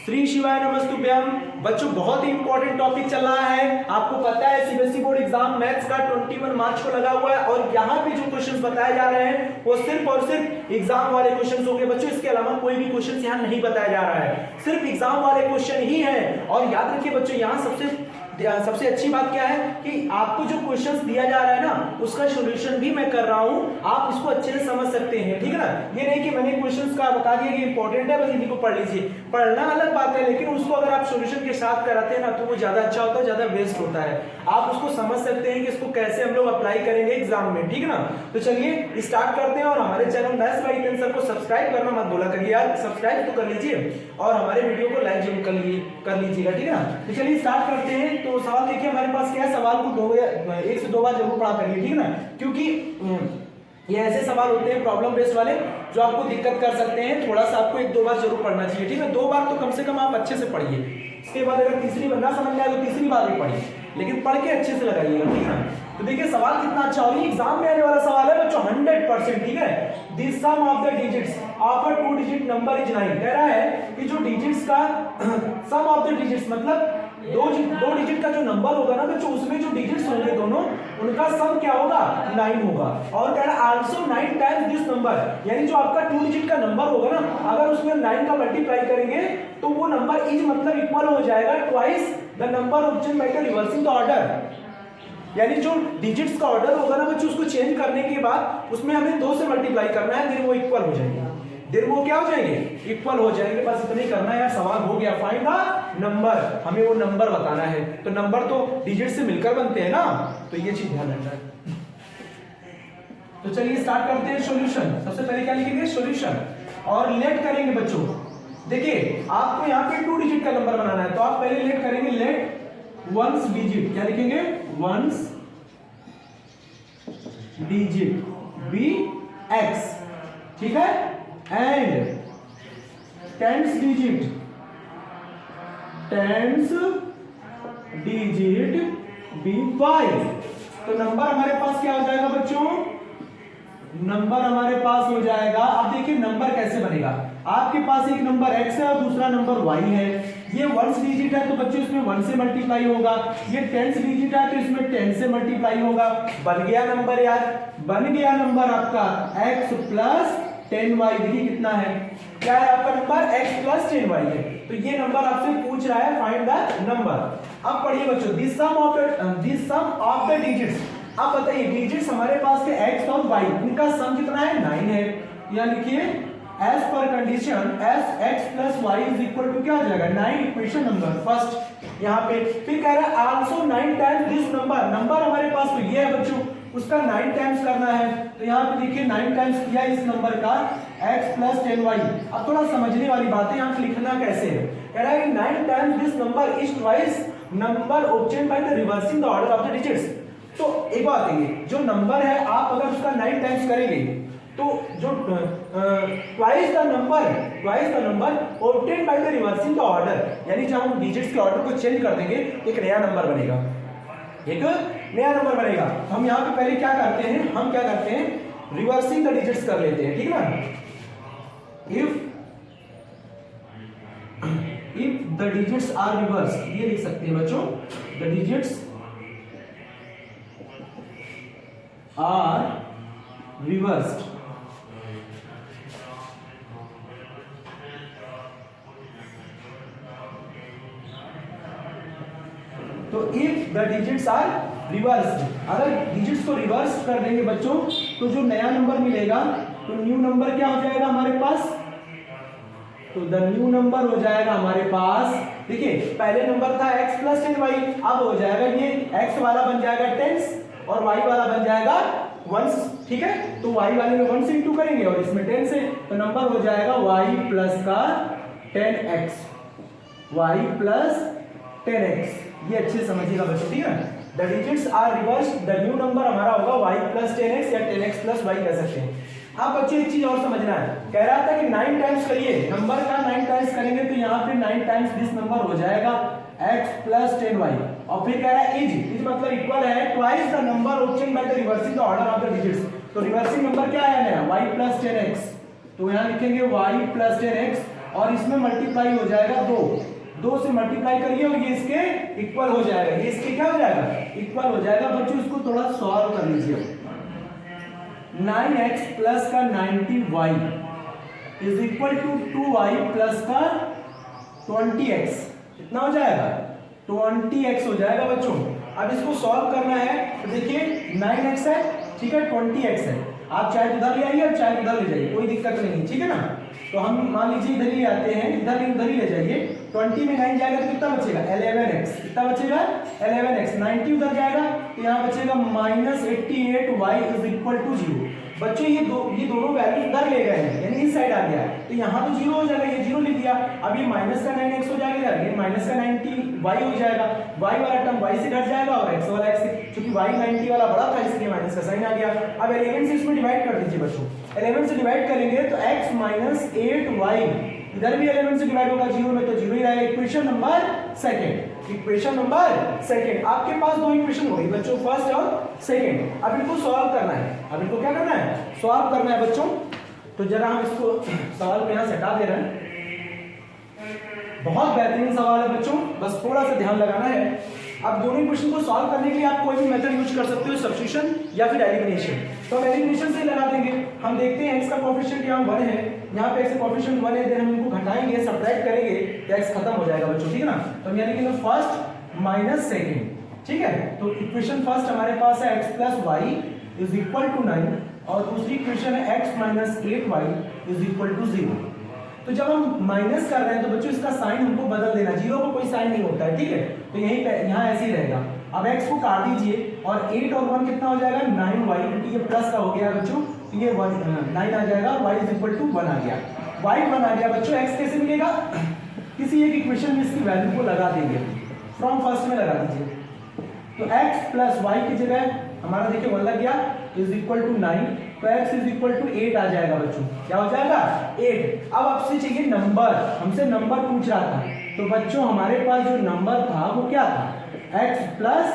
श्री शिवाय नमस्तुभ्यम। बच्चों बहुत ही इंपॉर्टेंट टॉपिक चल रहा है, आपको पता है सीबीएसई बोर्ड एग्जाम मैथ्स का 21 मार्च को लगा हुआ है और यहाँ पे जो क्वेश्चंस बताए जा रहे हैं वो सिर्फ और सिर्फ एग्जाम वाले क्वेश्चंस होंगे बच्चों। इसके अलावा कोई भी क्वेश्चंस यहाँ नहीं बताया जा रहा है, सिर्फ एग्जाम वाले क्वेश्चन ही है। और याद रखिए बच्चों, यहाँ सबसे अच्छी बात क्या है कि आपको जो क्वेश्चंस दिया जा रहा है ना उसका सॉल्यूशन भी मैं कर रहा हूं, आप इसको अच्छे से समझ सकते हैं, ठीक है ना। ये नहीं कि मैंने क्वेश्चंस का बता दिया कि इंपॉर्टेंट है बस इन्हीं को पढ़ लीजिए, पढ़ना अलग बात है, लेकिन उसको अगर आप सॉल्यूशन के साथ कराते हैं ना तो वो ज्यादा अच्छा होता है, ज्यादा बेस्ट होता है। आप उसको समझ सकते हैं कि इसको कैसे हम लोग अप्लाई करेंगे एग्जाम में, ठीक है ना। तो चलिए स्टार्ट करते हैं और हमारे चैनल मैथ्स बाय ईतन सर को सब्सक्राइब करना मत भूला करिए यार, सब्सक्राइब तो कर लीजिए और हमारे वीडियो को लाइक जरूर कर लीजिएगा, ठीक है ना। तो चलिए स्टार्ट करते हैं। तो सवाल देखिए हमारे पास क्या है, सवाल को एक से दो बार जरूर पढ़ा करिए, ठीक है ना, क्योंकि ये ऐसे सवाल होते हैं प्रॉब्लम बेस्ड वाले जो आपको दिक्कत कर सकते हैं, थोड़ा सा आपको एक दो बार जरूर पढ़ना चाहिए, ठीक है। दो बार तो कम से कम आप अच्छे से पढ़िए, इसके बाद अगर तीसरी बार ना समझ में आए तो तीसरी बार भी पढ़िए, लेकिन पढ़ के अच्छे से लगाइएगा, ठीक है ना। तो देखिए सवाल कितना अच्छा हो, एग्जाम में आने वाला सवाल है बच्चों 100%, ठीक है। The sum of the digits of a 2 digit number is 9। कह रहा है कि जो डिजिट्स का सम ऑफ द डिजिट्स मतलब दो डिजिट का जो नंबर होगा ना बच्चों, उसमें जो डिजिट्स होंगे दोनों उनका सम क्या होगा, 9 होगा। और कह रहा है आल्सो 9 टाइम्स दिस नंबर, यानी जो आपका 2 डिजिट का नंबर होगा ना अगर उसमें 9 का मल्टीप्लाई करेंगे तो वो नंबर इज मतलब इक्वल हो जाएगा twice the number obtain by the reversing the order. यानी जो डिजिट्स का ऑर्डर होगा ना बच्चों उसको चेंज करने के बाद उसमें हमें 2 से मल्टीप्लाई करना है, फिर वो इक्वल हो जाएंगे, फिर वो क्या हो जाएंगे, इक्वल हो जाएंगे। बस इतना ही करना है यार, सवाल हो गया। फाइंड द नंबर, हमें वो नंबर बताना है, तो नंबर तो डिजिट से मिलकर बनते हैं ना, तो ये चीज ध्यान रखना है। तो चलिए स्टार्ट करते हैं सॉल्यूशन। सबसे पहले क्या लिखेंगे, सॉल्यूशन, और लेट करेंगे बच्चों। देखिए आपको यहाँ पे 2 डिजिट का नंबर बनाना है, तो आप पहले लेट करेंगे, लेट वंस डिजिट, क्या लिखेंगे, वंस डिजिट बी एक्स, ठीक है, and tens digit be y. तो नंबर हमारे पास क्या हो जाएगा बच्चों, नंबर हमारे पास हो जाएगा। अब देखिए नंबर कैसे बनेगा, आपके पास एक नंबर x है और दूसरा नंबर y है, ये वंस डिजिट है तो बच्चों इसमें 1 से मल्टीप्लाई होगा, ये टेंस डिजिट है तो इसमें 10 से मल्टीप्लाई होगा। बन गया नंबर यार, बन गया नंबर आपका x प्लस 10y। देखिए कितना है, क्या है आपका नंबर, x प्लस 10y है। तो ये नंबर आपसे पूछ रहा है फाइंड द नंबर। अब पढ़िए बच्चों, this sum of the digits. अब बताइए डिजिट्स हमारे पास के x और y, इनका सम कितना है, 9 है। यहाँ लिखिए as per condition as x plus y is equal to क्या हो जाएगा, 9, इक्वेशन नंबर फर्स्ट यहाँ पे। फिर कह रहा है also 9 times this number, number हमारे पास तो ये है बच्चों, उसका 9 टाइम्स करना है। तो यहाँ पे देखिए 9 टाइम्स किया इस नंबर का x plus 10y। अब थोड़ा समझने वाली बात है, यहाँ पे लिखना कैसे है, कह रहा है कि 9 times this number is twice number obtain by the reversing the order of the digits. तो एक बात है, जो नंबर है आप अगर उसका 9 टाइम्स करेंगे तो जो twice the number obtain by the reversing the order, यानी जब हम डिजिट्स के ऑर्डर को चेंज कर देंगे एक नया नंबर बनेगा, एक नया नंबर बनेगा। तो हम यहाँ पे पहले क्या करते हैं, हम क्या करते हैं, रिवर्सिंग द डिजिट्स कर लेते हैं, ठीक है ना। If the digits are reverse, ये लिख सकते हैं बच्चों, द डिजिट्स आर रिवर्स्ड, तो if the digits are reversed, अगर डिजिट्स को रिवर्स कर देंगे बच्चों तो जो नया नंबर मिलेगा तो न्यू नंबर क्या हो जाएगा हमारे पास, तो द न्यू नंबर हो जाएगा हमारे पास। देखिए पहले नंबर था x प्लस 10y, अब हो जाएगा ये x वाला बन जाएगा 10 और y वाला बन जाएगा 1, ठीक है। तो y वाले में 1 से इंटू करेंगे और इसमें 10 से, तो नंबर हो जाएगा y प्लस का 10x, y प्लस 10x। ये अच्छे से समझिएगा बच्चों, ठीक है। The digits are reverse, the new number हमारा होगा y प्लस 10x या 10x प्लस y कह सकते हैं। अब बच्चों एक चीज और समझना है, कह रहा था कि 9 टाइम्स करिए, नंबर का 9 टाइम्स करेंगे तो यहाँ पे 9 टाइम्स दिस नंबर हो जाएगा x प्लस 10y, और फिर कह रहा है इज मतलब इक्वल है twice the number obtain by the reversing the order of the digits. तो रिवर्सिंग नंबर क्या है नया, y प्लस 10x, तो यहाँ लिखेंगे y प्लस 10x और इसमें मल्टीप्लाई हो जाएगा 2 से मल्टीप्लाई करिए और ये इसके इक्वल हो जाएगा, ये इसके क्या हो जाएगा, इक्वल हो जाएगा। बच्चों इसको थोड़ा सॉल्व कर लीजिए। 9x प्लस का 90y is equal to 2y plus का 20x, कितना हो जाएगा, 20x हो जाएगा बच्चों। अब इसको सॉल्व करना है तो देखिए 9x है, ठीक है, 20x है, आप चाहे उधर ले आइए और चाहे उधर ले जाइए, कोई दिक्कत नहीं, ठीक है ना। तो हम मान लीजिए इधर ही आते हैं, इधर ही ले जाइए। 20 में 9 जाएगा तो कितना बचेगा, 11x, कितना बचेगा, 11x। 90 उधर जाएगा तो यहाँ बचेगा -88y इज इक्वल टू 0। बच्चों ये दोनों वैल्यू उधर ले गए हैं, यानी इस साइड आ गया, तो यहाँ तो 0 हो जाएगा, ये 0 लिख दिया। अब ये माइनस का 9x हो जाएगा, ये माइनस का 90y हो जाएगा, y वाला टर्म y से घट जाएगा और x वाला x से, क्योंकि y 90 वाला बड़ा था इसलिए माइनस का साइन आ गया। अब 11 से इसमें डिवाइड कर दीजिए बच्चों, 11 से डिवाइड करेंगे तो x माइनस 8y, इधर भी 11 से डिवाइड होगा 0 में तो 0 ही रहेगा। Equation number second, equation number second. आपके पास दो इक्वेशन हो गई बच्चों, फर्स्ट और सेकंड। अब इनको सॉल्व करना है, अब इनको क्या करना है, सॉल्व करना है बच्चों। तो जरा हम इसको सवाल को यहाँ से हटा दे रहे हैं। बहुत बेहतरीन सवाल है बच्चों, बस थोड़ा सा ध्यान लगाना है। अब दोनों इक्वेशन को सॉल्व करने के लिए आप कोई भी मेथड यूज कर सकते हो, सब्स्टिट्यूशन या फिर एलिमिनेशन। तो हम एलिमिनेशन से लगा देंगे। हम देखते हैं x का कोएफिशिएंट यहाँ 1 है, यहाँ पे x का कोएफिशिएंट 1 है, देन हम इनको घटाएंगे, सब्ट्रैक्ट करेंगे तो x खत्म हो जाएगा बच्चों, ठीक है ना। तो हम यहाँ लिखेंगे फर्स्ट माइनस सेकंड, ठीक है। तो इक्वेशन फर्स्ट हमारे पास है x plus y is equal to 9 और दूसरी इक्वेशन है x minus 8y is equal to 0। तो जब हम माइनस कर रहे हैं तो बच्चों इसका साइन हमको बदल देना, 0 को कोई साइन नहीं होता है, ठीक है। तो यहीं पे यहाँ ऐसे ही रहेगा। अब x को काट दीजिए और 8 और 1 कितना हो जाएगा, 9y, क्योंकि ये प्लस का हो गया बच्चों, तो ये 9 आ जाएगा और y इज इक्वल टू 1 आ गया, y 1 आ गया बच्चों। x कैसे मिलेगा, किसी एक इक्वेशन में इसकी वैल्यू को लगा देंगे, फ्रॉम फर्स्ट में लगा दीजिए। तो x प्लस y की जगह हमारा देखिए 1 लग गया इज इक्वल टू 9, तो x इज इक्वल टू 8 आ जाएगा बच्चों। क्या हो जाएगा, 8। अब आपसे चाहिए नंबर, हमसे नंबर पूछ रहा था, तो बच्चों हमारे पास जो नंबर था वो क्या था, x प्लस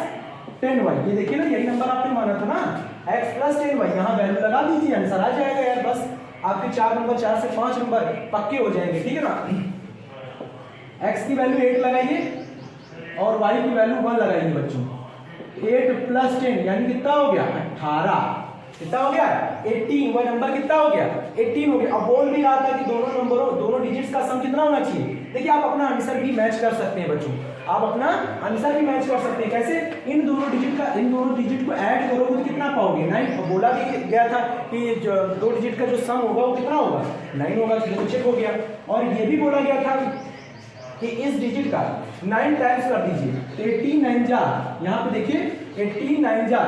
10y। ये देखिए ना, यही नंबर आपने माना था ना, x प्लस 10y। यहाँ वैल्यू लगा दीजिए, आंसर आ जाएगा यार। बस आपके 4 नंबर, 4 से 5 नंबर पक्के हो जाएंगे, ठीक है ना। x की वैल्यू 8 लगाइए और y की वैल्यू 1 लगाइए बच्चों। 8 प्लस 10 यानी कितना हो गया, 18। कितना हो गया, 18। वह नंबर कितना हो गया, 18 हो गया। अब बोल भी रहा था कि दोनों डिजिट्स का सम कितना होना चाहिए। देखिए आप अपना आंसर भी मैच कर सकते हैं बच्चों, आप अपना आंसर भी मैच कर सकते हैं। कैसे, इन दोनों डिजिट को ऐड करोगे तो कितना पाओगे, 9। अब बोला भी गया था कि जो 2 डिजिट का जो सम होगा वो कितना होगा, 9 होगा, तो चेक हो गया। और ये भी बोला गया था कि इस डिजिट का 9 टाइम्स कर दीजिए, तो 18 9 जा, यहाँ पे देखिए 18 9 जा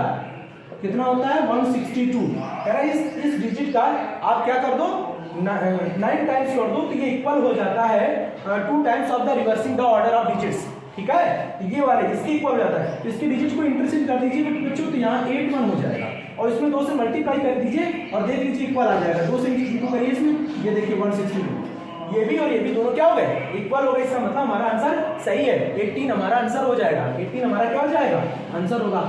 कितना होता है, 162। कह रहा है इस डिजिट का आप क्या कर दो, 9 टाइम्स कर दो, तो ये इक्वल हो जाता है 2 times of the reversing the order of digits, ठीक है। तो ये वाले इसके इक्वल हो जाता है। तो इसके डिजिट को इंटरचेंज कर दीजिए बच्चों, तो यहाँ 8 1 हो जाएगा और इसमें 2 से मल्टीप्लाई कर दीजिए और दे दीजिए इक्वल आ जाएगा। 2 से इंटू करिए इसमें, ये देखिए 162। ये भी और ये भी दोनों क्या हो गए, इक्वल हो गए। इसका मतलब हमारा आंसर सही है, 18 हमारा आंसर हो जाएगा। 18 हमारा क्या हो जाएगा, आंसर होगा।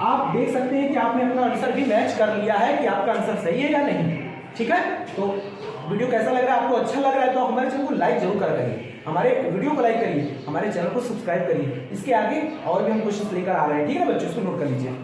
आप देख सकते हैं कि आपने अपना आंसर भी मैच कर लिया है कि आपका आंसर सही है या नहीं, ठीक है। तो वीडियो कैसा लग रहा है, आपको अच्छा लग रहा है तो हमारे चैनल को लाइक जरूर कर करिए, हमारे वीडियो को लाइक करिए, हमारे चैनल को सब्सक्राइब करिए। इसके आगे और भी हम क्वेश्चन लेकर आ रहे हैं, ठीक है बच्चों, इसको नोट कर लीजिए।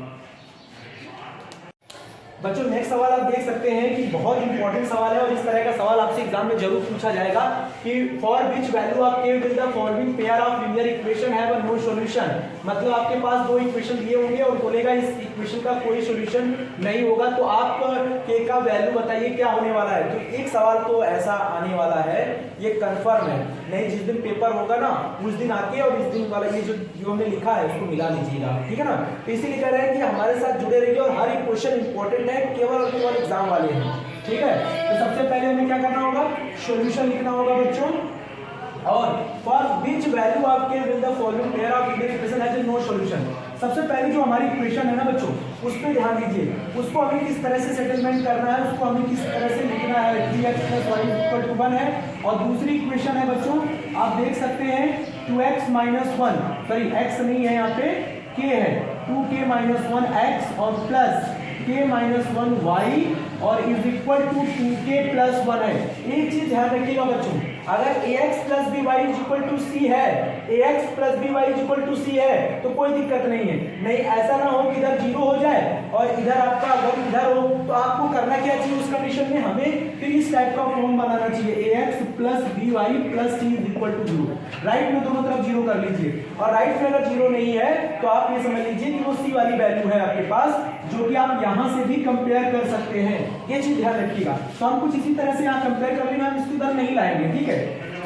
बच्चों नेक्स्ट सवाल आप देख सकते हैं कि बहुत इंपॉर्टेंट सवाल है और इस तरह का सवाल आपसे एग्जाम में जरूर पूछा जाएगा कि for which value of k will the following pair of linear equation have no solution. मतलब आपके पास 2 इक्वेशन दिए होंगे और बोलेगा इस इक्वेशन का कोई सॉल्यूशन नहीं होगा, तो आप k का वैल्यू बताइए क्या होने वाला है। तो एक सवाल तो ऐसा आने वाला है, ये कंफर्म है, नहीं जिस दिन पेपर होगा ना उस दिन आके और इस दिन वाला ये जो हमने लिखा है उसको मिला लीजिएगा, ठीक है ना। तो इसीलिए कह रहे हैं कि हमारे साथ जुड़े रहिए और हर एक क्वेश्चन इंपॉर्टेंट है, केवल और केवल एग्जाम वाले हैं, ठीक है। तो सबसे पहले हमें क्या करना होगा, सॉल्यूशन लिखना होगा बच्चों। और for which value of k will the following pair of linear equation has no solution. सबसे पहले जो हमारी इक्वेशन है ना बच्चों, उस पर ध्यान दीजिए, उसको हमें किस तरह से सेटलमेंट करना है, उसको हमें किस तरह से लिखना है। 3x + y = 1 है और दूसरी इक्वेशन है बच्चों, आप देख सकते हैं 2x - 1, सॉरी x नहीं है यहाँ पे, k है, 2k - 1x और प्लस k - 1y और इज इक्वल टू 2k + 1 है। एक चीज ध्यान रखिएगा बच्चों, अगर ax plus B Y is equal to C है, ax plus B Y is equal to C है तो कोई दिक्कत नहीं है। नहीं ऐसा ना हो कि इधर जीरो हो जाए और इधर आपका अगर इधर हो तो आपको करना क्या चाहिए उस कंडीशन में, हमें फिर इस टाइप का फॉर्म बनाना चाहिए ax plus B y plus C is equal to zero. Right में दोनों तरफ जीरो कर लीजिए और राइट में अगर जीरो नहीं है तो आप ये समझ लीजिए कि वो सी वाली वैल्यू है आपके पास, जो कि आप यहाँ से भी कंपेयर कर सकते हैं। ये चीज ध्यान रखिएगा। तो हम कुछ इसी तरह से यहाँ कंपेयर कर लेंगे, हम इसको इधर नहीं लाएंगे, ठीक है।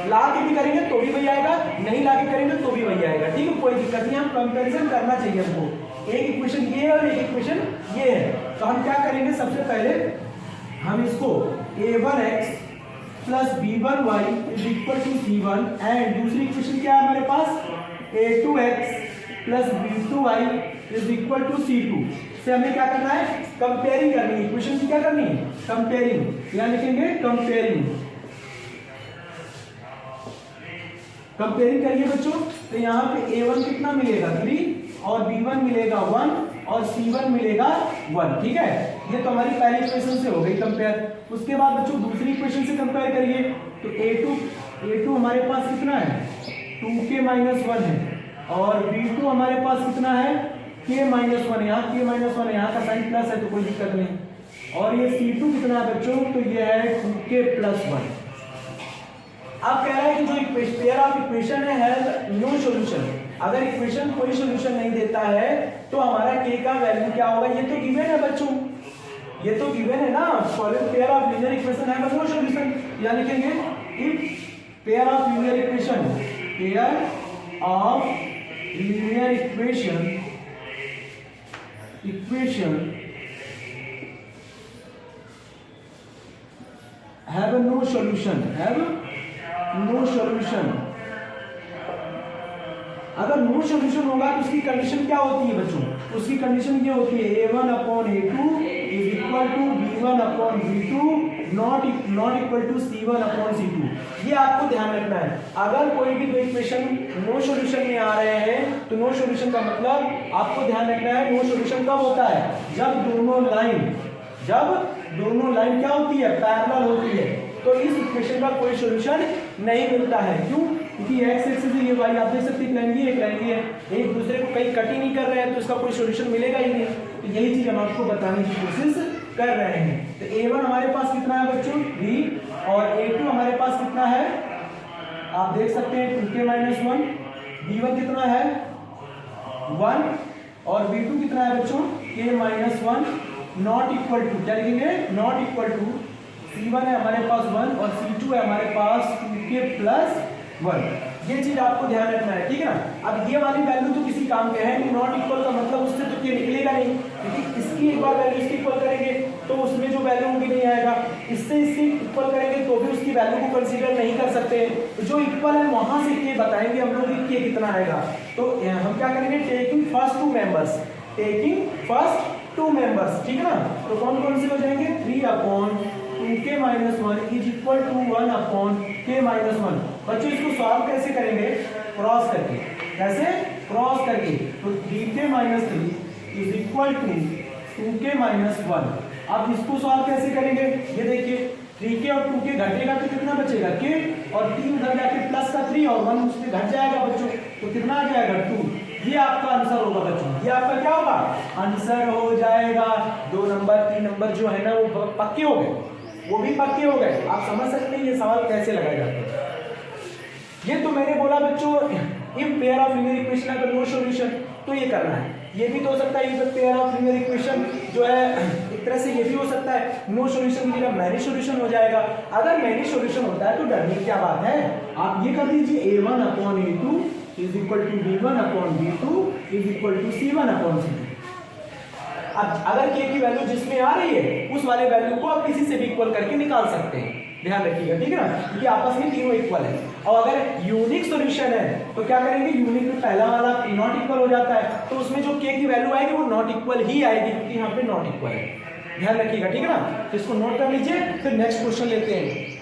ला के भी करेंगे तो भी वही आएगा, नहीं ला के करेंगे तो भी वही आएगा, ठीक है, कोई दिक्कत नहीं। हम कंपेरिजन करना चाहिए हमको, एक इक्वेशन ये है और एक इक्वेशन ये है। तो हम क्या करेंगे, सबसे पहले हम इसको a1x plus b1y is equal to c1 and दूसरी इक्वेशन क्या है हमारे पास a2x plus b2y is equal to c2 से हमें क्या करना है, कंपेयरिंग करनी है। इक्वेशन की क्या करनी है, कंपेयरिंग। यहाँ लिखेंगे कंपेयरिंग, कंपेयरिंग करिए बच्चों। तो यहाँ पे a1 कितना मिलेगा 3 और b1 मिलेगा 1 और c1 मिलेगा 1, ठीक है। ये तो हमारी पहली इक्वेशन से हो गई कंपेयर। उसके बाद बच्चों दूसरी इक्वेशन से कंपेयर करिए। तो a2 हमारे पास कितना है 2k-1 है और b2 हमारे पास कितना है k-1 है। यहाँ k-1 है, यहाँ का साइन प्लस है तो कोई दिक्कत नहीं। और ये c2 कितना है बच्चों, तो ये है 2k+1। अब कह रहा है कि जो पेयर ऑफ इक्वेशन है नो सॉल्यूशन, अगर इक्वेशन कोई सॉल्यूशन नहीं देता है तो हमारा k का वैल्यू क्या होगा, ये तो गिवन है बच्चों, ये तो गिवन है ना। पेयर ऑफ लीनियर इक्वेशन है नो सॉल्यूशन, या लिखेंगे if pair of linear equation, pair of linear equation have no solution, have no solution। अगर नो सॉल्यूशन होगा तो उसकी कंडीशन क्या होती है बच्चों, उसकी कंडीशन ये होती है a1/a2 is equal to b1/b2 not equal to c1/c2। ये आपको ध्यान रखना है। अगर कोई भी दो इक्वेशन नो सॉल्यूशन में आ रहे हैं तो नो सॉल्यूशन का मतलब आपको ध्यान रखना है, नो सॉल्यूशन कब होता है, जब दोनों लाइन क्या होती है, पैरेलल होती है। तो इस इक्वेशन का कोई सॉल्यूशन नहीं मिलता है। क्यों, क्योंकि x एक्सिस ये y आप देख सकते हैं, एक लाइन ये एक दूसरे को कहीं कट ही नहीं कर रहे हैं तो इसका कोई सॉल्यूशन मिलेगा ही नहीं। तो यही चीज हम आपको बताने की कोशिश कर रहे हैं। तो a1 हमारे पास कितना है बच्चों 3 और a2 हमारे पास कितना है, आप देख सकते हैं 2k-1, b1 कितना है 1 और b2 कितना है बच्चों k-1 नॉट इक्वल टू, क्या लिखेंगे, नॉट इक्वल टू c1 है हमारे पास 1 और c2 है हमारे पास 2k+1। ये चीज आपको ध्यान रखना है, ठीक है ना। अब ये वाली वैल्यू तो किसी काम के है नहीं, नॉट इक्वल का मतलब उससे तो k निकलेगा नहीं, क्योंकि इसकी एक बार वैल्यू इसकी इक्वल करेंगे तो उसमें जो वैल्यू होगी नहीं आएगा, इससे इसकी इक्वल करेंगे तो भी उसकी वैल्यू को कंसीडर नहीं कर सकते। तो जो इक्वल है वहां से k बताएंगे हम लोग कि k कितना आएगा। तो हम क्या करेंगे, टेकिंग फर्स्ट टू मेंबर्स, ठीक है ना। तो कौन कौन से हो जाएंगे, 3/2k-1 is equal to 1/k-1। बच्चों इसको सॉल्व कैसे करेंगे, क्रॉस करके, कैसे क्रॉस करके। तो 3k-3 is equal to 2k-1। अब इसको सॉल्व कैसे करेंगे, ये देखिए 3k और 2k घटेगा तो कितना बचेगा k, और 3 उधर जाके प्लस का 3 और 1 उसमें घट जाएगा बच्चों, तो कितना आ जाएगा 2। ये आपका आंसर होगा बच्चों, ये आपका क्या होगा, आंसर हो जाएगा। 2 नंबर 3 नंबर जो है ना वो पक्के हो गए, वो भी पक्के हो गए। आप समझ सकते हैं ये सवाल कैसे लगाया जाता है। ये तो मैंने बोला बच्चों if pair of linear equation है नो सॉल्यूशन, तो ये करना है। ये भी तो हो सकता है if pair of linear equation जो है एक तरह से ये भी हो सकता है नो सॉल्यूशन की जगह मैनी सॉल्यूशन हो जाएगा। अगर मैनी सॉल्यूशन होता है तो डरने की क्या बात है, आप ये कर दीजिए a1/a2 is equal to b1/b2 is equal to c1/c2। अब अगर k की वैल्यू जिसमें आ रही है उस वाले वैल्यू को आप किसी से भी इक्वल करके निकाल सकते हैं, ध्यान रखिएगा, ठीक है ना, क्योंकि आपस में तीनों इक्वल है। और अगर यूनिक सॉल्यूशन है तो क्या करेंगे, यूनिक में पहला वाला नॉट इक्वल हो जाता है तो उसमें जो k की वैल्यू आएगी वो नॉट इक्वल ही आएगी, क्योंकि यहाँ पे नॉट इक्वल है, ध्यान रखिएगा, ठीक है ना। तो इसको नोट कर लीजिए, फिर नेक्स्ट क्वेश्चन लेते हैं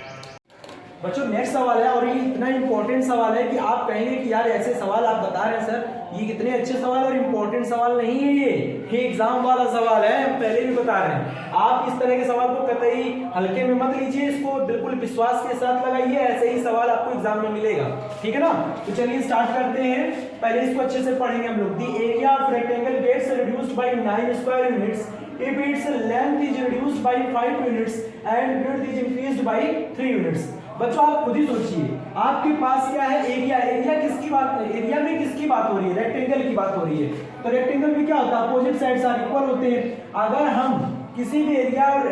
बच्चों। नेक्स्ट सवाल है और ये इतना इंपॉर्टेंट सवाल है कि आप कहेंगे कि यार ऐसे सवाल आप बता रहे हैं सर, ये कितने अच्छे सवाल और इंपॉर्टेंट सवाल नहीं है, ये एग्जाम वाला सवाल है, हम पहले भी बता रहे हैं। आप इस तरह के सवाल को कतई हल्के में मत लीजिए, इसको बिल्कुल विश्वास के साथ लगाइए। ऐसे ही सवाल एग्जाम में मिलेगा, ठीक है ना। तो चलिए स्टार्ट करते हैं, पहले इसको अच्छे से पढ़ेंगे हम लोग। The area of rectangle gets reduced by 9 square units if its length is reduced by 5 units and width is increased by 3 units। बच्चों आप खुद ही सोचिए, आपके पास क्या है, एरिया। एरिया किसकी बात, एरिया में किसकी बात हो रही है, रेक्टेंगल की बात हो रही है। तो रेक्टेंगल में क्या होता है, अपोजिट साइड्स आर इक्वल होते हैं। अगर हम किसी भी एरिया ऑफ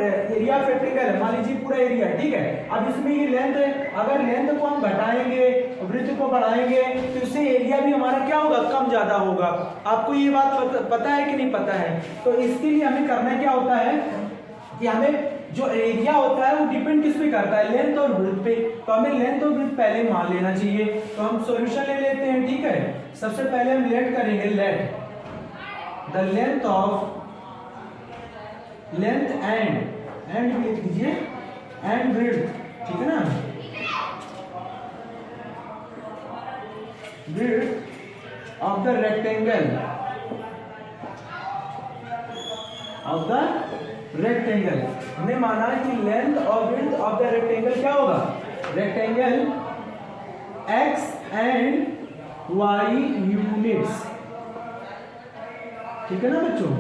रेक्टेंगल है, मान लीजिए पूरा एरिया है, ठीक है, अब इसमें ये लेंथ है, अगर लेंथ को हम घटाएंगे, वृत्त को बढ़ाएंगे, तो इससे एरिया भी हमारा क्या होगा, कम ज्यादा होगा। आपको ये बात पता है कि नहीं पता है। तो इसके लिए हमें करना क्या होता है कि हमें जो एरिया होता है वो डिपेंड किस पे करता है, लेंथ और विड्थ पे। तो हमें लेंथ और विड्थ पहले मान लेना चाहिए। तो हम सॉल्यूशन ले लेते हैं, ठीक है। सबसे पहले हम लेट करेंगे, let the length of length and भी लिख दीजिए एंड विड्थ, ठीक है ना, विड्थ ऑफ द रेक्टेंगल हमने माना कि लेंथ और विड्थ ऑफ द रेक्टेंगल क्या होगा, rectangle x and y units, ठीक है ना बच्चों।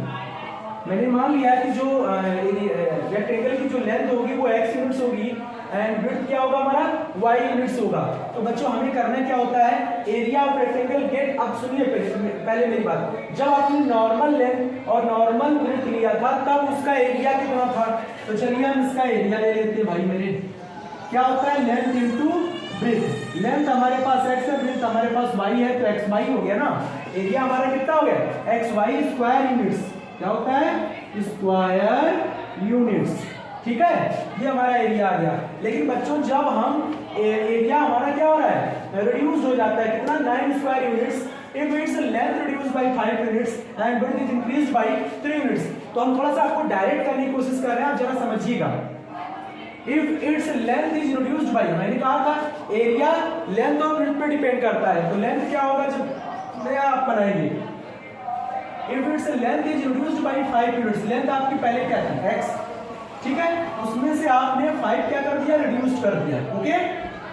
मैंने मान लिया कि जो रेक्टेंगल की जो लेंथ होगी वो x यूनिट्स होगी एंड विड्थ क्या होगा हमारा, y यूनिट्स होगा। तो बच्चों हमें करना क्या होता है, एरिया ऑफ रेक्टेंगल गेट। अब सुनिए पहले मेरी बात, जब आपने नॉर्मल लेंथ और नॉर्मल विड्थ लिया था तब उसका एरिया कितना था। तो चलिए हम इसका एरिया ले लेते हैं भाई मेरे। क्या होता है, लेंथ इंटू विड्थ। लेंथ हमारे पास x है, विड्थ हमारे पास y है, तो x y हो गया ना। एरिया हमारा कितना हो गया, x y स्क्वायर यूनिट्स। क्या होता है, स्क्वायर यूनिट्स, ठीक है। ये हमारा एरिया आ गया। लेकिन बच्चों जब हम एरिया हमारा क्या हो रहा है, रिड्यूस हो जाता है, कितना, 9 square units if its length reduced by 5 units and width is increased by 3 units। तो हम थोड़ा सा आपको डायरेक्ट करने की कोशिश कर रहे हैं, आप जरा समझिएगा। if its length is reduced by, मैंने कहा था एरिया लेंथ और विड्थ पे डिपेंड करता है। तो लेंथ क्या होगा, जब नया आप बनाएंगे, if its length is reduced by 5 units, length आपकी पहले क्या थी, x, ठीक है, उसमें से आपने 5 क्या कर दिया, रिड्यूस कर दिया, ओके।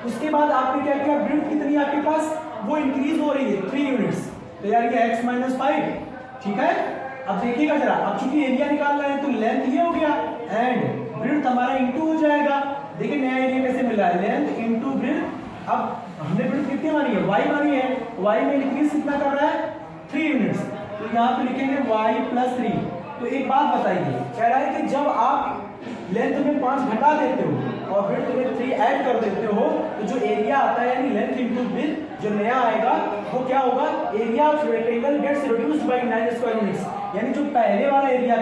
उसके बाद आपने क्या किया, विड्थ कितनी आपके पास, वो इंक्रीज हो रही है 3 यूनिट्स। तो यार ये x माइनस 5, ठीक है। अब देखिएगा जरा, अब चूंकि एरिया निकाल रहे हैं तो लेंथ ये हो गया एंड विड्थ हमारा इंटू हो जाएगा। देखिए नया एरिया कैसे मिल रहा है, लेंथ इंटू विड्थ। अब हमने विड्थ कितनी मानी है, y मानी है, y में इंक्रीज कितना कर रहा है, 3 यूनिट्स। तो यहाँ पे लिखेंगे y प्लस 3। तो एक बात बताइए, कह रहा है कि जब आप लेंथ में 5 घटा देते हो और विड्थ में 3 ऐड कर देते हो, तो जो एरिया आता है यानी लेंथ इंटू विड्थ जो नया आएगा वो क्या होगा, area of rectangle gets reduced by 9 square units. यानी जो पहले वाला एरिया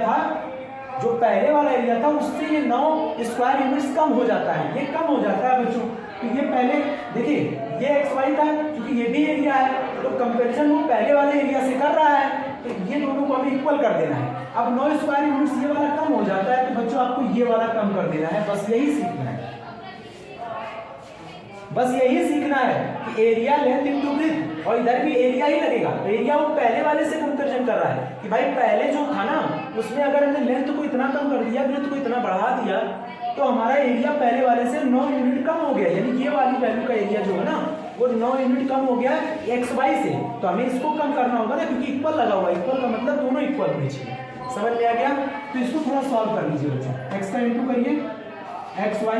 था उससे ये 9 स्क्वायर यूनिट्स कम हो जाता है, ये कम हो जाता है बच्चों। तो ये पहले देखिए ये xy था, क्योंकि ये भी एरिया है तो कंपैरिजन वो पहले वाले एरिया से कर रहा है, तो ये दोनों को हमें इक्वल कर देना है। अब 9 स्क्वायर यूनिट्स ये वाला कम हो जाता है, तो बच्चों आपको ये वाला कम कर देना है। बस यही सीखना है, बस यही सीखना है कि एरिया लेंथ इंटू विड्थ, और इधर भी एरिया ही लगेगा। तो एरिया वो पहले वाले से कंपैरिजन कर रहा है कि भाई पहले जो था ना उसमें अगर हमने लेंथ को इतना कम कर दिया, विड्थ को इतना बढ़ा दिया, तो हमारा एरिया पहले वाले से 9 यूनिट कम हो गया। यानी ये वाली वैल्यू का एरिया जो है ना वो 9 यूनिट कम हो गया xy से। तो हमें इसको कम करना होगा ना, क्योंकि इक्वल लगा हुआ है, इक्वल का मतलब दोनों इक्वल होने चाहिए। समझ में आ गया। तो इसको थोड़ा सॉल्व कर लीजिए बच्चों। x का इंटू करिए, xy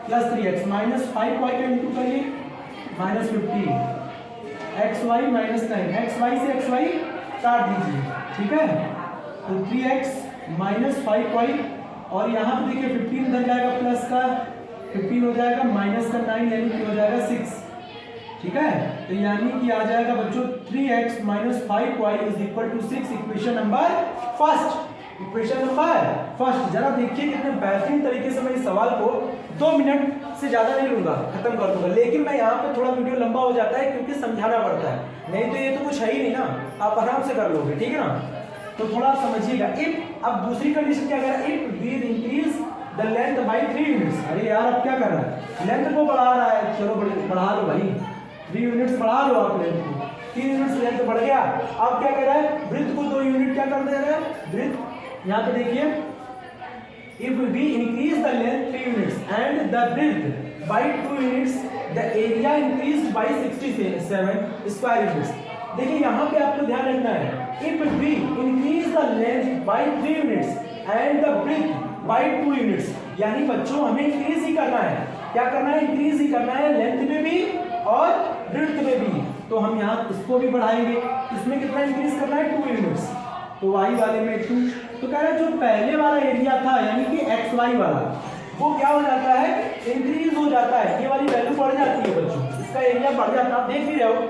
plus 3x minus 5y का इंटू करिए, माइनस 15 xy माइनस 9, xy से xy काट दीजिए, ठीक है। तो 3x माइनस 5y, और यहाँ पे देखिए 15 इधर जाएगा, प्लस का 15 हो जाएगा, माइनस का 9 यानी कि हो जाएगा 6, ठीक है। तो यानी कि आ जाएगा बच्चों 3x minus 5y is equal to 6। Equation number first, equation number first. जरा देखिए कितने बेहतरीन तरीके से मैं इस सवाल को 2 मिनट से ज्यादा नहीं लूंगा, खत्म कर दूंगा। लेकिन मैं यहाँ पे थोड़ा वीडियो लंबा हो जाता है क्योंकि समझाना पड़ता है, नहीं तो ये तो कुछ है ही नहीं ना, आप आराम से कर लोगे, ठीक है ना। तो थोड़ा आप समझिएगा। इफ, अब दूसरी कंडीशन क्या कह रहा है, if we increase the length by 3 units. अरे यार अब क्या कर रहा है, लेंथ को बढ़ा रहा है, चलो बढ़ा लो भाई, 3 यूनिट्स बढ़ा लो आप लेंथ को, 3 यूनिट्स लेंथ बढ़ गया। अब क्या कह रहा है, वृत्त को 2 यूनिट क्या कर दे रहा है, वृत्त। यहाँ पे देखिए, if we increase the length 3 units and the width by 2 units the area increased by 67 square units। देखिए यहाँ पे आपको ध्यान रखना है, if we increase the length by 3 units and the breadth by 2 units, यानी बच्चों हमें इंक्रीज ही करना है, क्या करना है, इंक्रीज ही करना है लेंथ में भी और ब्रेड्थ में भी। तो हम यहाँ इसको भी बढ़ाएंगे, इसमें कितना इंक्रीज करना है, 2 यूनिट्स, तो y वाले में 2। तो कह रहा है जो पहले वाला एरिया था यानी कि एक्स वाई वाला, वो क्या हो जाता है, इंक्रीज हो जाता है, ये वाली वैल्यू बढ़ जाती है बच्चों, इसका एरिया बढ़ जाता है। आप देख ही रहे हो,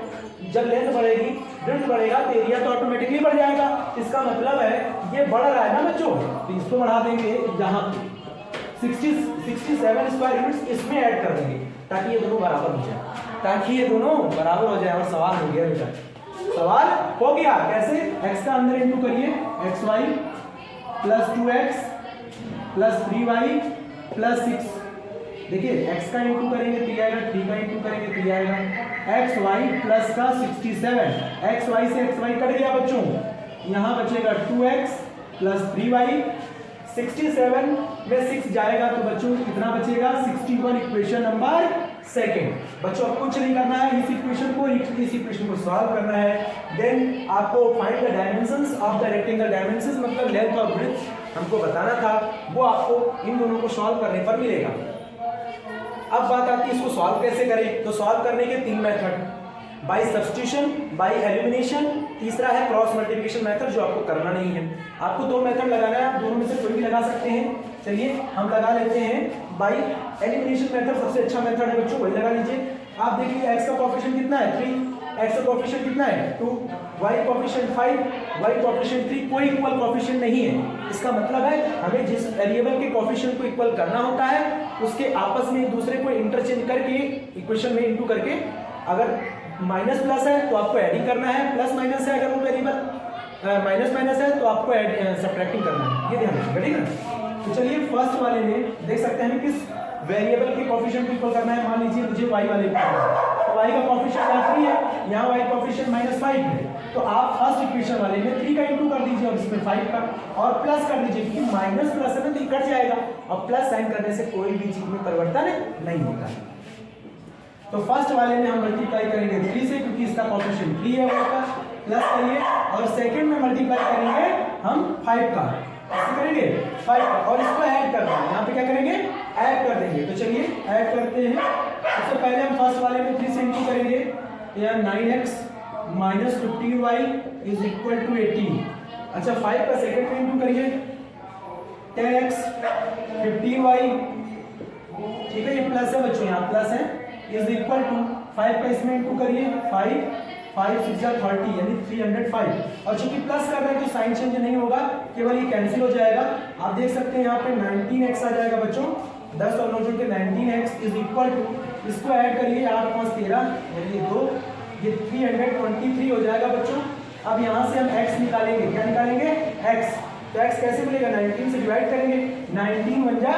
जब लेंथ बढ़ेगी ब्रेड्थ बढ़ेगा तो एरिया तो ऑटोमेटिकली बढ़ जाएगा। इसका मतलब है ये बढ़ रहा है ना बच्चों, तो इसको बढ़ा देंगे यहाँ 67 स्क्वायर यूनिट्स इसमें ऐड कर देंगे ताकि ये दोनों बराबर हो जाए, ताकि ये दोनों बराबर हो जाए। और सवाल हो गया बेटा, सवाल हो गया। कैसे, x का अंदर इंटू करिए, X Y plus 2x plus 3y plus 6। देखिए x का इंटू करेंगे 3 आएगा, 3 का इंटू करेंगे 3 आएगा, एक्स वाई प्लस का 67, एक्स वाई से एक्स वाई कट गया बच्चों, यहाँ बचेगा 2x प्लस 3y, 67 में 6 जाएगा तो बच्चों कितना बचेगा, 61। Equation number second. बच्चों अब कुछ नहीं करना है, इस इक्वेशन को सॉल्व करना है। देन आपको find the dimensions of the rectangle. Dimensions मतलब लेंथ और ब्रेड्थ हमको बताना था, वो आपको इन दोनों को सॉल्व करने पर मिलेगा। अब बात आती है इसको सॉल्व कैसे करें, तो सॉल्व करने के 3 method, by substitution, by elimination, तीसरा है क्रॉस मल्टीप्लिकेशन मेथड जो आपको करना नहीं है। आपको 2 मेथड लगाना है, आप दोनों में से कोई भी लगा सकते हैं। चलिए हम लगा लेते हैं बाय एलिमिनेशन मेथड, सबसे अच्छा मेथड है बच्चों, वही लगा लीजिए। आप देखिए x का कोएफिशिएंट कितना है, 3, x का कोएफिशिएंट कितना है, 2, y कोएफिशिएंट 5, y कोएफिशिएंट 3, कोई इक्वल कोएफिशिएंट नहीं है। इसका मतलब है हमें जिस वेरिएबल के कोएफिशिएंट को इक्वल करना होता है उसके आपस में एक दूसरे को इंटरचेंज करके इक्वेशन में इंटू करके, अगर माइनस प्लस है तो आपको एडिंग करना है, प्लस माइनस है अगर वो वेरिएबल माइनस माइनस है तो आपको सब्ट्रैक्टिंग करना है, ये ध्यान रखिएगा, ठीक है। तो चलिए फर्स्ट वाले में देख सकते हैं किस वेरिएबल के कोएफिशिएंट को इक्वल करना है। मान लीजिए मुझे y वाले को, तो y का कोएफिशिएंट 3 है, यहाँ y कोएफिशिएंट -5 है, तो आप फर्स्ट इक्वेशन वाले में 3 का इंटू कर दीजिए और इसमें 5 का, और प्लस कर दीजिए क्योंकि माइनस प्लस है ना तो कट जाएगा, और प्लस साइन करने से कोई भी चीज में परिवर्तन नहीं होता है। तो फर्स्ट वाले में हम मल्टीप्लाई करेंगे 3 से क्योंकि इसका कोएफिशिएंट 3 है, वो का प्लस करिए, और सेकंड में मल्टीप्लाई करेंगे हम 5 का, ऐसे करेंगे 5 का, और इसको ऐड कर देंगे, यहाँ पे क्या करेंगे, ऐड कर देंगे। तो चलिए ऐड करते हैं। सबसे पहले हम फर्स्ट वाले में 3 से इंटू करेंगे, यह 9x minus 15y is equal to 18। अच्छा 5 का सेकंड में इंटू करिए, 10x 15y, ठीक है, ये प्लस है बच्चों, यहाँ प्लस है, इज इक्वल टू 5 का इसमें इंटू करिए, 5 6 30 यानी 305। और चूंकि प्लस कर रहे हैं तो साइन चेंज नहीं होगा, केवल ये कैंसिल हो जाएगा। आप देख सकते हैं यहाँ पे 19x आ जाएगा बच्चों, 10 और 9 जोड़ के 19x इज इक्वल टू, इसको ऐड करिए 8 5 13 यानी 2, ये 323 हो जाएगा बच्चों। अब यहाँ से हम x निकालेंगे, क्या निकालेंगे, x। तो x कैसे मिलेगा, 19 से डिवाइड करेंगे, 19 1 जा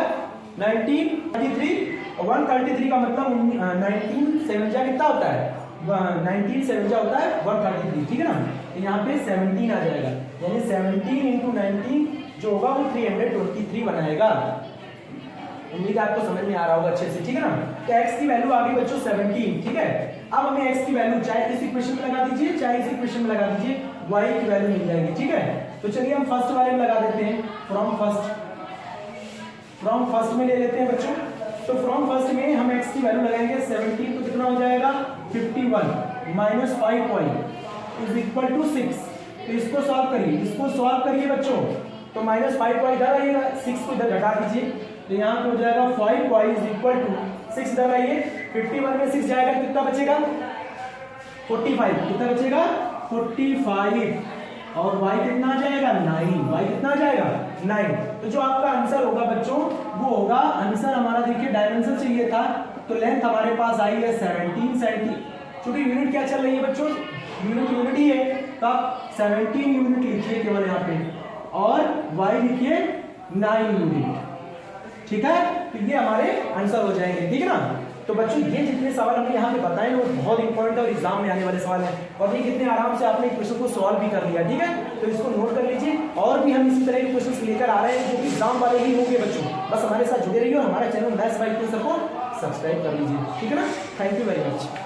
19 और 133 का मतलब 19 7 जा कितना होता है, 19 7 जा होता है 133, ठीक है ना। तो यहाँ पे 17 आ जाएगा, यानी 17 इंटू 19 जो होगा वो 323 बनाएगा। उम्मीद आपको समझ में आ रहा होगा अच्छे से, ठीक है ना। तो x की वैल्यू आ गई बच्चों 17, ठीक है। अब हमें x की वैल्यू चाहे इस इक्वेशन में लगा दीजिए चाहे इस इक्वेशन में लगा दीजिए, y की वैल्यू मिल जाएगी, ठीक है। तो चलिए हम फर्स्ट वाले में लगा देते हैं, फ्रॉम फर्स्ट में ले लेते हैं बच्चों। तो फ्रॉम फर्स्ट में हम x की वैल्यू लगाएंगे 17, तो कितना हो जाएगा 51 minus 5y is equal to 6। तो इसको सॉल्व करिए बच्चों, तो माइनस 5y इधर आइएगा, 6 को इधर घटा दीजिए, तो यहाँ पे हो जाएगा 5y इज इक्वल टू 6 इधर आइए, 51 में 6 जाएगा कितना बचेगा 45, कितना बचेगा 45, और y कितना आ जाएगा 9, y कितना आ जाएगा 9। तो जो आपका आंसर होगा बच्चों वो होगा, आंसर हमारा देखिए डायमेंशन चाहिए था, तो लेंथ हमारे पास आई है 17 सेंटी, क्योंकि यूनिट क्या चल रही है बच्चों, यूनिट ही है, तो आप 17 यूनिट लिखिए केवल यहाँ पे, और y लिखिए 9 यूनिट, ठीक है। तो ये हमारे आंसर हो जाएंगे, ठीक है ना। तो बच्चों ये जितने सवाल हमने यहाँ पे बताए वो बहुत इंपॉर्टेंट और एग्जाम में आने वाले सवाल हैं, और ये कितने आराम से आपने क्वेश्चन को सॉल्व भी कर लिया, ठीक है। तो इसको नोट कर लीजिए, और भी हम इसी तरह के क्वेश्चन लेकर आ रहे हैं जो कि एग्जाम वाले ही होंगे बच्चों। बस हमारे साथ जुड़े रहिए और हमारे चैनल मैथ्स बाय सर को सब्सक्राइब कर लीजिए, ठीक है ना। Thank you very much.